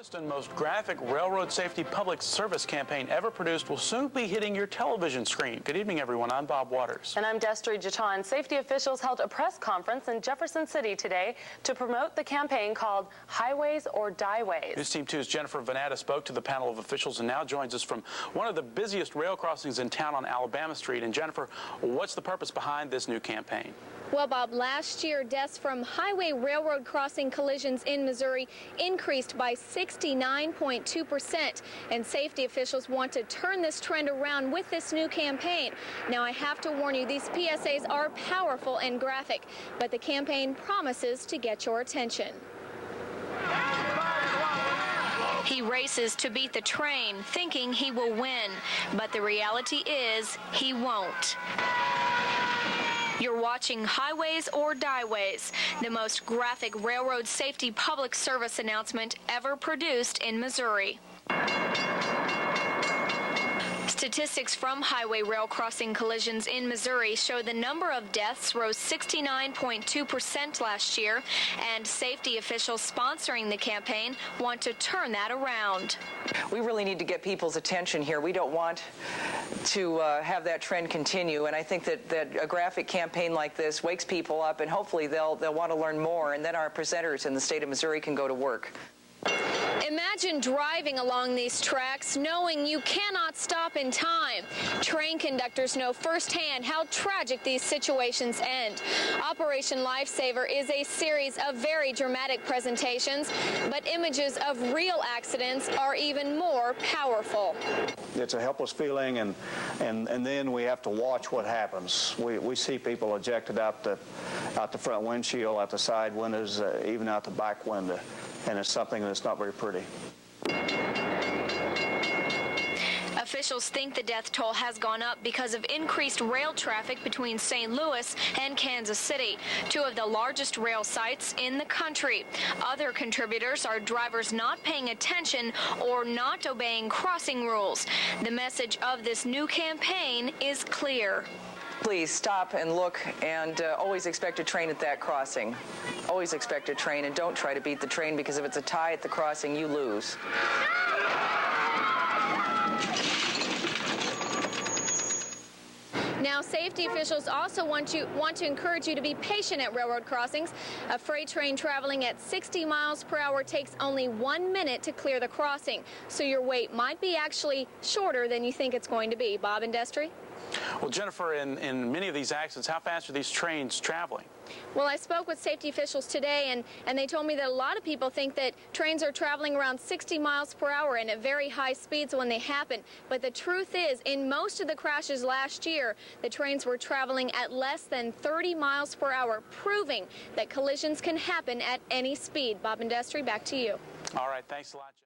largest and most graphic railroad safety public service campaign ever produced will soon be hitting your television screen. Good evening, everyone. I'm Bob Waters. And I'm Destry Jatan. Safety officials held a press conference in Jefferson City today to promote the campaign called Highways or Dieways. News Team 2's Jennifer Vannatta spoke to the panel of officials and now joins us from one of the busiest rail crossings in town on Alabama Street. And Jennifer, what's the purpose behind this new campaign? Well, Bob, last year, deaths from highway railroad crossing collisions in Missouri increased by 69.2%, and safety officials want to turn this trend around with this new campaign. Now, I have to warn you, these PSAs are powerful and graphic, but the campaign promises to get your attention. He races to beat the train, thinking he will win, but the reality is he won't. You're watching Highways or Dieways, the most graphic railroad safety public service announcement ever produced in Missouri. Statistics from highway rail crossing collisions in Missouri show the number of deaths rose 69.2% last year, and safety officials sponsoring the campaign want to turn that around. We really need to get people's attention here. We don't want to have that trend continue, and I think that a graphic campaign like this wakes people up, and hopefully they'll want to learn more, and then our presenters in the state of Missouri can go to work. Imagine driving along these tracks knowing you cannot stop in time. Train conductors know firsthand how tragic these situations end. Operation Lifesaver is a series of very dramatic presentations, but images of real accidents are even more powerful. It's a helpless feeling, and then we have to watch what happens. We see people ejected out the front windshield, out the side windows, even out the back window. And it's something that's not very pretty. Officials think the death toll has gone up because of increased rail traffic between St. Louis and Kansas City, two of the largest rail sites in the country. Other contributors are drivers not paying attention or not obeying crossing rules. The message of this new campaign is clear. Please stop and look, and always expect a train at that crossing. Always expect a train, and don't try to beat the train, because if it's a tie at the crossing, you lose. Now, safety officials also want to encourage you to be patient at railroad crossings. A freight train traveling at 60 miles per hour takes only 1 minute to clear the crossing, so your wait might be actually shorter than you think it's going to be. Bob and Destry? Well, Jennifer, in many of these accidents, how fast are these trains traveling? Well, I spoke with safety officials today, and they told me that a lot of people think that trains are traveling around 60 miles per hour and at very high speeds when they happen. But the truth is, in most of the crashes last year, the trains were traveling at less than 30 miles per hour, proving that collisions can happen at any speed. Bob and Destry, back to you. All right, thanks a lot, Jen.